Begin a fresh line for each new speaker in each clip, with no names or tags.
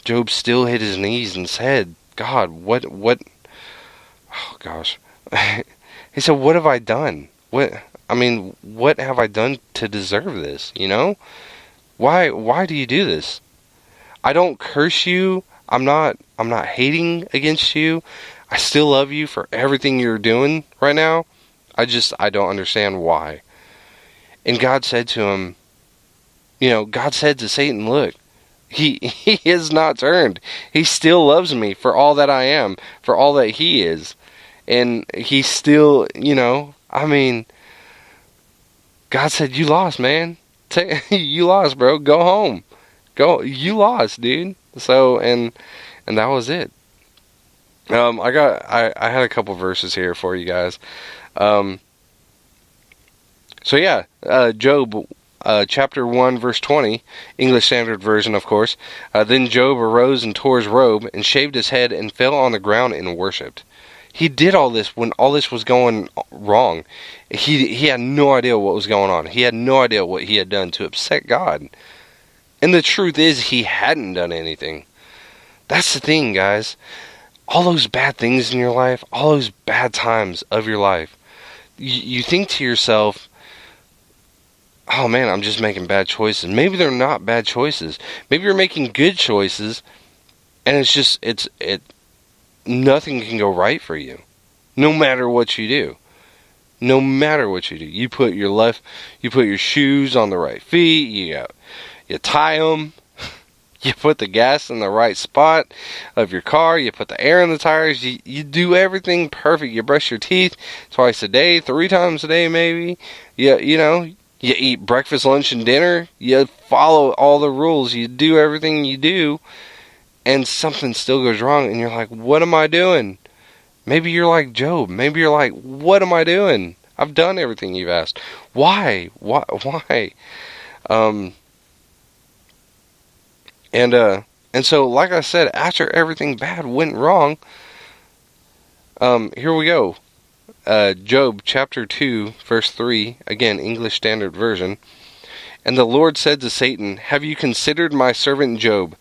Job still hit his knees and said, God, what, oh gosh. He said, what have I done? What have I done to deserve this, you know? Why do you do this? I don't curse you. I'm not hating against you. I still love you for everything you're doing right now. I don't understand why. And God said to him, God said to Satan, look, he has not turned. He still loves me for all that I am, for all that he is. And he still, God said, you lost, man. You lost, bro. Go home. You lost, dude. So, and that was it. I had a couple verses here for you guys. Job, chapter 1, verse 20, English Standard Version, of course. Then Job arose and tore his robe and shaved his head and fell on the ground and worshipped. He did all this when all this was going wrong. He had no idea what was going on. He had no idea what he had done to upset God. And the truth is, he hadn't done anything. That's the thing, guys. All those bad things in your life, all those bad times of your life, you think to yourself, oh man, I'm just making bad choices. Maybe they're not bad choices. Maybe you're making good choices, and nothing can go right for you, no matter what you do. No matter what you do, you put your shoes on the right feet. You tie them. You put the gas in the right spot of your car. You put the air in the tires. You do everything perfect. You brush your teeth twice a day, 3 times a day maybe. You eat breakfast, lunch, and dinner. You follow all the rules. You do everything you do. And something still goes wrong. And you're like, what am I doing? Maybe you're like Job. Maybe you're like, what am I doing? I've done everything you've asked. Why? Why? And so, like I said, after everything bad went wrong, here we go. Job chapter 2, verse 3, again, English Standard Version. And the Lord said to Satan, have you considered my servant Job,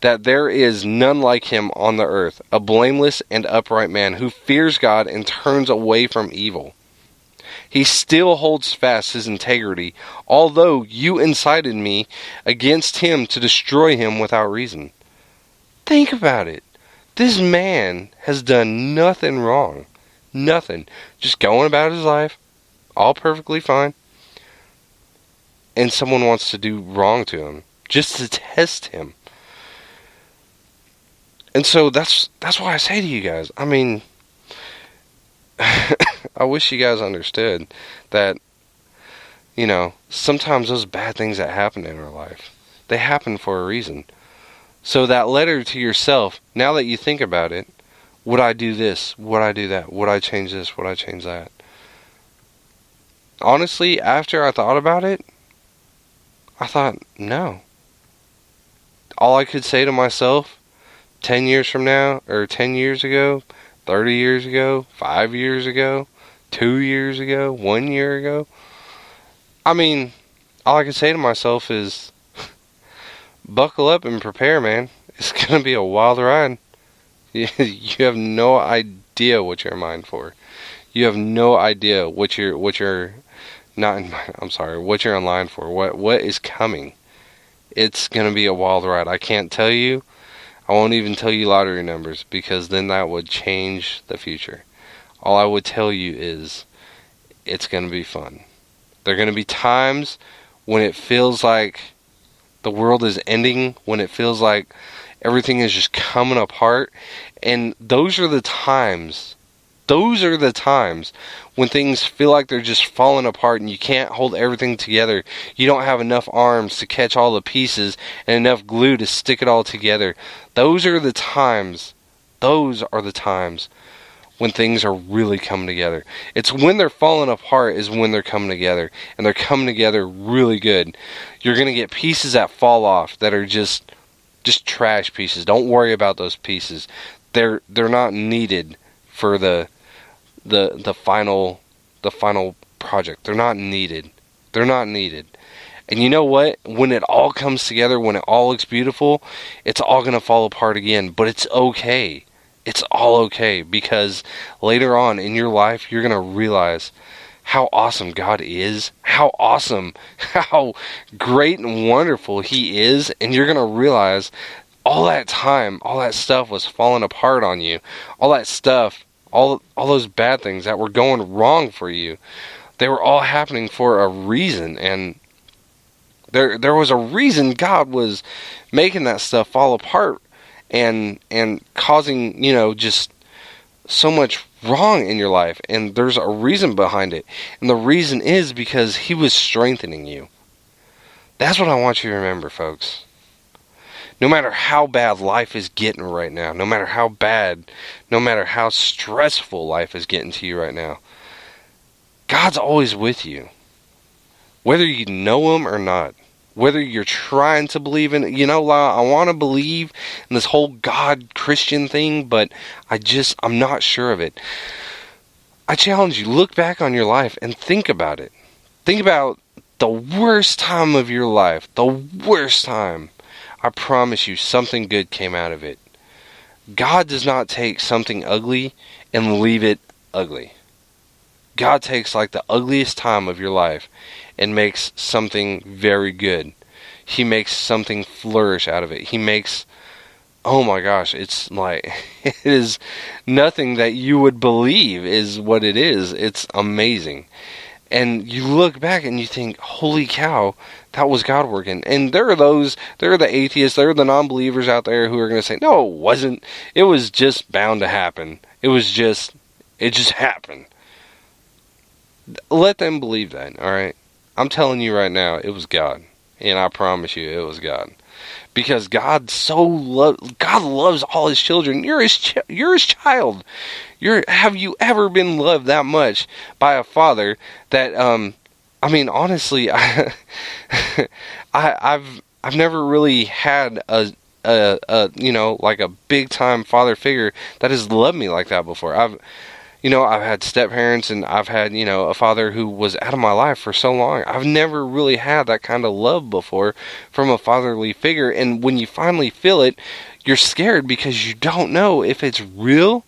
that there is none like him on the earth, a blameless and upright man, who fears God and turns away from evil? He still holds fast his integrity, although you incited me against him to destroy him without reason. Think about it. This man has done nothing wrong. Nothing. Just going about his life, all perfectly fine. And someone wants to do wrong to him, just to test him. And so that's why I say to you guys, I wish you guys understood that, sometimes those bad things that happen in our life, they happen for a reason. So that letter to yourself, now that you think about it, would I do this? Would I do that? Would I change this? Would I change that? Honestly, after I thought about it, I thought, no. All I could say to myself 10 years from now, or 10 years ago, 30 years ago, 5 years ago, 2 years ago, 1 year ago, all I can say to myself is, buckle up and prepare, man. It's going to be a wild ride. You have no idea what you're in mind for. You have no idea what you're not in mind. I'm sorry, what you're in line for. What is coming. It's going to be a wild ride. I can't tell you. I won't even tell you lottery numbers, because then that would change the future. All I would tell you is, it's going to be fun. There are going to be times when it feels like the world is ending, when it feels like everything is just coming apart. And those are the times when things feel like they're just falling apart and you can't hold everything together. You don't have enough arms to catch all the pieces and enough glue to stick it all together. Those are the times when things are really coming together. It's when they're falling apart is when they're coming together. And they're coming together really good. You're going to get pieces that fall off that are just trash pieces. Don't worry about those pieces. They're not needed for the final project. They're not needed. And you know what? When it all comes together, when it all looks beautiful, it's all going to fall apart again. But it's okay. It's all okay, because later on in your life, you're going to realize how awesome God is, how awesome, how great and wonderful He is, and you're going to realize all that time, all that stuff was falling apart on you. All that stuff, all those bad things that were going wrong for you, they were all happening for a reason, and there was a reason God was making that stuff fall apart and causing, just so much wrong in your life, and there's a reason behind it, and the reason is because He was strengthening you. That's what I want you to remember, folks. No matter how bad life is getting right now, no matter how stressful life is getting to you right now, God's always with you. Whether you know Him or not, whether you're trying to believe in it, Lyle, I want to believe in this whole God Christian thing, but I'm not sure of it. I challenge you, look back on your life and think about it. Think about the worst time of your life, the worst time. I promise you, something good came out of it. God does not take something ugly and leave it ugly. God takes like the ugliest time of your life and makes something very good. He makes something flourish out of it. He makes, oh my gosh, it's like, it is nothing that you would believe is what it is. It's amazing. And you look back and you think, holy cow, that was God working. And there are the atheists, there are the non-believers out there who are going to say, no, it wasn't. It was just bound to happen. It just happened. Let them believe that, alright? I'm telling you right now, it was God. And I promise you, it was God. Because God loves all His children. You're His child. Have you ever been loved that much by a father that, honestly, I've never really had a big time father figure that has loved me like that before. I've had step parents, and I've had, a father who was out of my life for so long. I've never really had that kind of love before from a fatherly figure. And when you finally feel it, you're scared because you don't know if it's real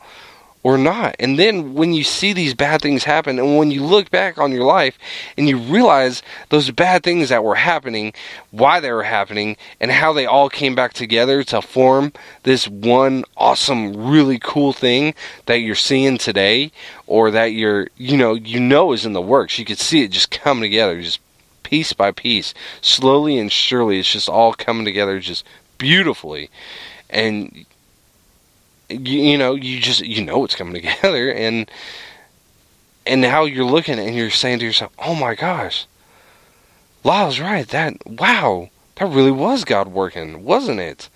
or not. And then when you see these bad things happen, and when you look back on your life and you realize those bad things that were happening, why they were happening, and how they all came back together to form this one awesome, really cool thing that you're seeing today, or that is in the works. You could see it just coming together, just piece by piece, slowly and surely. It's just all coming together just beautifully. And it's coming together, and now you're looking and you're saying to yourself, oh my gosh, Lyle's right, that really was God working, wasn't it?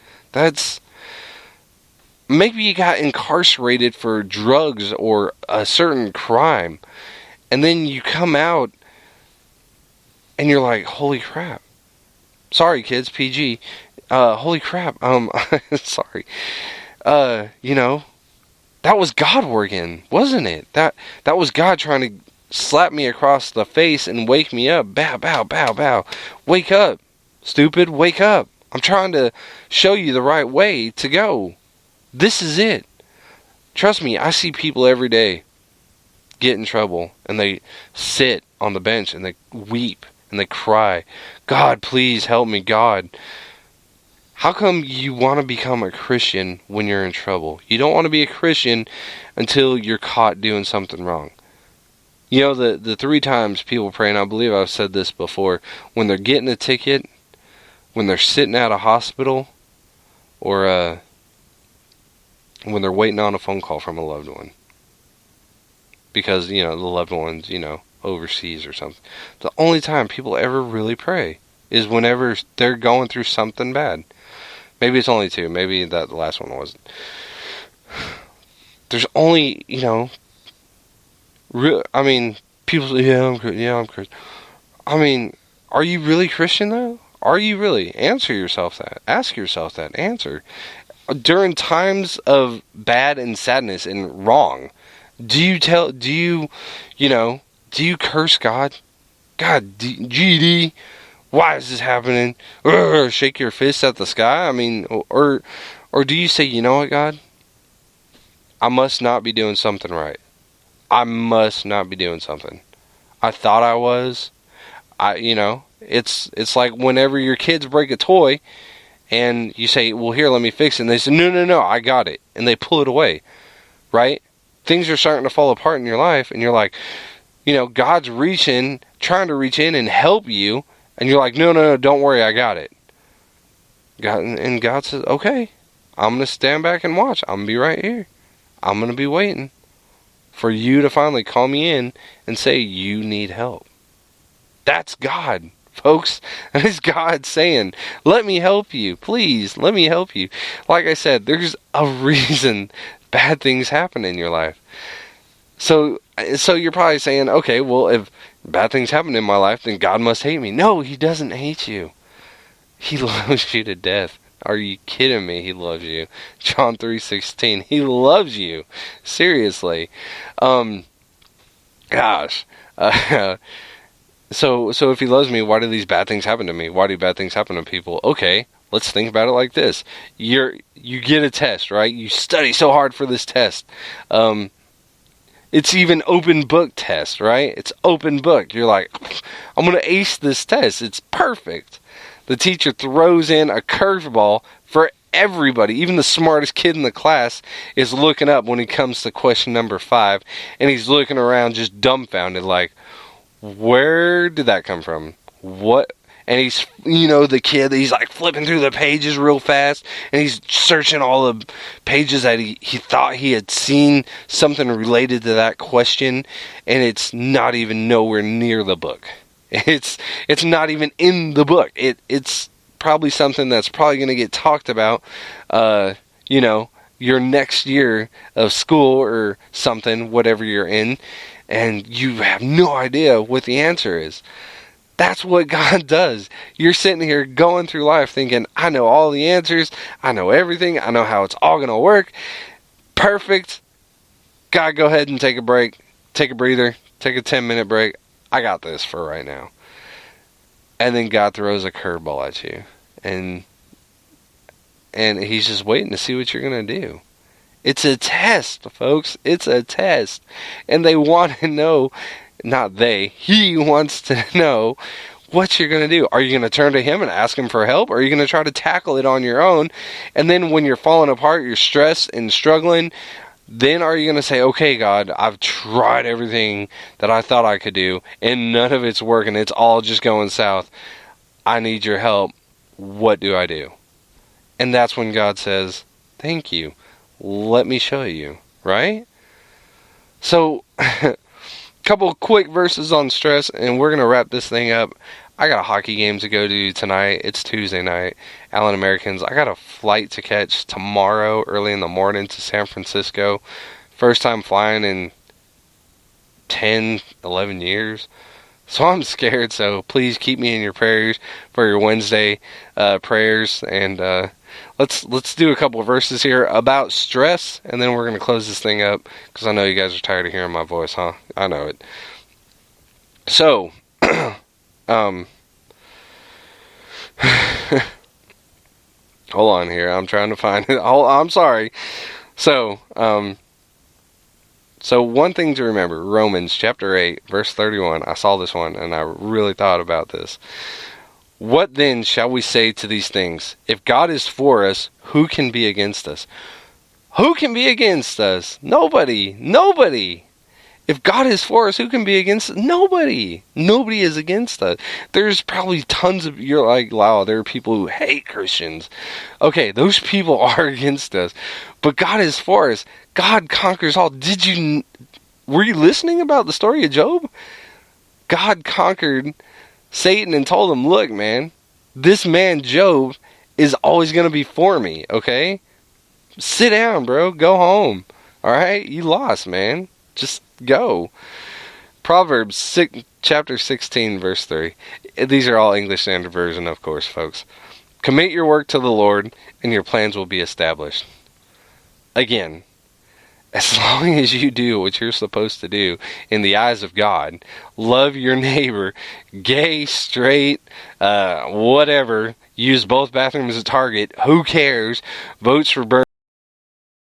Maybe you got incarcerated for drugs or a certain crime, and then you come out and you're like, holy crap, sorry kids, PG, holy crap, sorry. That was God working, wasn't it? That was God trying to slap me across the face and wake me up. Bow, bow, bow, bow. Wake up, stupid, wake up. I'm trying to show you the right way to go. This is it. Trust me, I see people every day get in trouble, and they sit on the bench and they weep and they cry. God, please help me, God. How come you want to become a Christian when you're in trouble? You don't want to be a Christian until you're caught doing something wrong. The 3 times people pray, and I believe I've said this before, when they're getting a ticket, when they're sitting at a hospital, or when they're waiting on a phone call from a loved one. Because, the loved one's, overseas or something. The only time people ever really pray is whenever they're going through something bad. Maybe it's only 2. Maybe that the last one wasn't. There's only, people say, I'm Christian. Are you really Christian though? Are you really? Answer yourself that. Ask yourself that. Answer. During times of bad and sadness and wrong, do you curse God? God, GD, Why is this happening? Urgh, shake your fist at the sky? I mean, or do you say, you know what, God? I must not be doing something right. I must not be doing something. I thought I was. It's like whenever your kids break a toy and you say, well, here, let me fix it. And they say, no, I got it. And they pull it away, right? Things are starting to fall apart in your life. And you're like, God's trying to reach in and help you. And you're like, no, don't worry, I got it. And God says, okay, I'm going to stand back and watch. I'm going to be right here. I'm going to be waiting for you to finally call me in and say, you need help. That's God. Folks, that is God saying, let me help you. Please, let me help you. Like I said, there's a reason bad things happen in your life. So you're probably saying, okay, well, if bad things happen in my life, then God must hate me. No, He doesn't hate you. He loves you to death. Are you kidding me? He loves you. John 3:16. He loves you. Seriously. Gosh. So if He loves me, why do these bad things happen to me? Why do bad things happen to people? Okay, let's think about it like this. You get a test, right? You study so hard for this test. It's even open book test, right? It's open book. You're like, I'm going to ace this test. It's perfect. The teacher throws in a curveball for everybody. Even the smartest kid in the class is looking up when he comes to question number 5, and he's looking around just dumbfounded like, where did that come from? What? And he's, the kid, he's like flipping through the pages real fast, and he's searching all the pages that he thought he had seen something related to that question, and it's not even nowhere near the book. It's not even in the book. It's probably something that's probably going to get talked about, your next year of school or something, whatever you're in, and you have no idea what the answer is. That's what God does. You're sitting here going through life thinking, I know all the answers. I know everything. I know how it's all going to work. Perfect. God, go ahead and take a break. Take a breather. Take a 10-minute break. I got this for right now. And then God throws a curveball at you. And He's just waiting to see what you're going to do. It's a test, folks. It's a test. And they want to know, He wants to know what you're going to do. Are you going to turn to Him and ask Him for help? Or are you going to try to tackle it on your own? And then when you're falling apart, you're stressed and struggling, then are you going to say, okay, God, I've tried everything that I thought I could do, and none of it's working. It's all just going south. I need your help. What do I do? And that's when God says, thank you. Let me show you, right? So, couple quick verses on stress, and we're going to wrap this thing up. I got a hockey game to go to tonight. It's Tuesday night. Allen Americans. I got a flight to catch tomorrow early in the morning to San Francisco. First time flying in 10, 11 years. So I'm scared, so please keep me in your prayers for your Wednesday prayers. And let's do a couple of verses here about stress, and then we're going to close this thing up, because I know you guys are tired of hearing my voice, huh? I know it. So, hold on here. I'm trying to find it. I'm sorry. So one thing to remember, Romans chapter 8, verse 31. I saw this one, and I really thought about this. What then shall we say to these things? If God is for us, who can be against us? Who can be against us? Nobody. Nobody. If God is for us, who can be against us? Nobody. Nobody is against us. There's probably tons of, you're like, wow, there are people who hate Christians. Okay, those people are against us. But God is for us. God conquers all. Were you listening about the story of Job? God conquered Satan and told him, look, man, this man Job is always going to be for me, okay? Sit down, bro. Go home. All right? You lost, man. Just go. Proverbs chapter 16, verse 3. These are all English Standard Version, of course, folks. Commit your work to the Lord, and your plans will be established. Again, As long as you do what you're supposed to do in the eyes of God, love your neighbor, gay, straight, whatever, use both bathrooms at Target, who cares, votes for Bernie